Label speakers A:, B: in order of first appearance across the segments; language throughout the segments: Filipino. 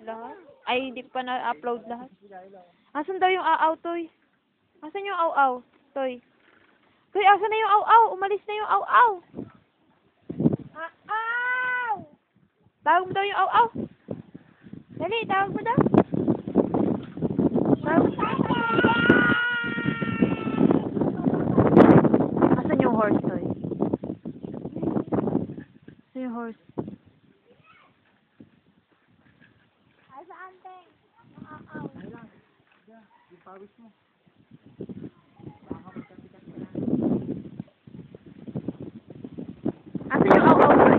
A: lahat. Ay, hindi pa na-upload lahat. Asan daw yung aaw, Toy? Asan yung aaw, Toy? Toy, asan na yung aaw? Umalis na yung aaw. Aaw! Tawag mo daw yung aaw. Dali, tawag mo daw. Tawag mo. Asan yung horse, Toy? Asan yung horse?
B: Saan, Teng? Ang aaw.
C: Yung pawis mo.
A: Asan yung aaw, Toy?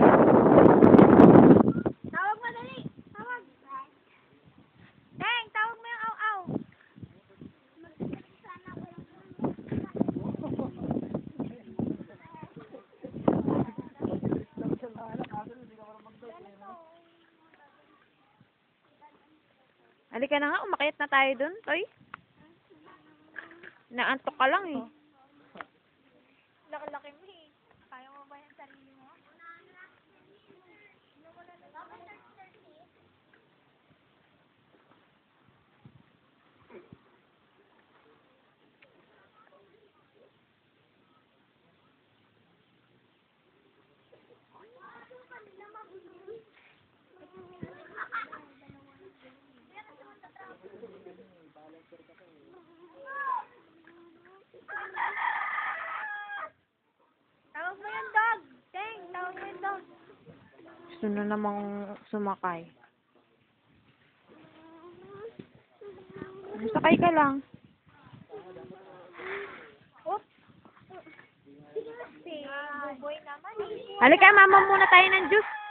B: Tawag mo, dali. Tawag. Teng, tawag mo yung aaw.
A: Halika na nga, umakyat na tayo dun, Toy. Naantok ka lang eh.
B: Laki-laki mo eh. Kaya mo ba yung sarili mo? Tawag mo yung dog. Teng, tawag mo yung dog.
A: Gusto na namang sumakay. Sakay ka lang.
B: Oops. Sige, buboy naman eh.
A: Halika, mama muna tayo ng juice.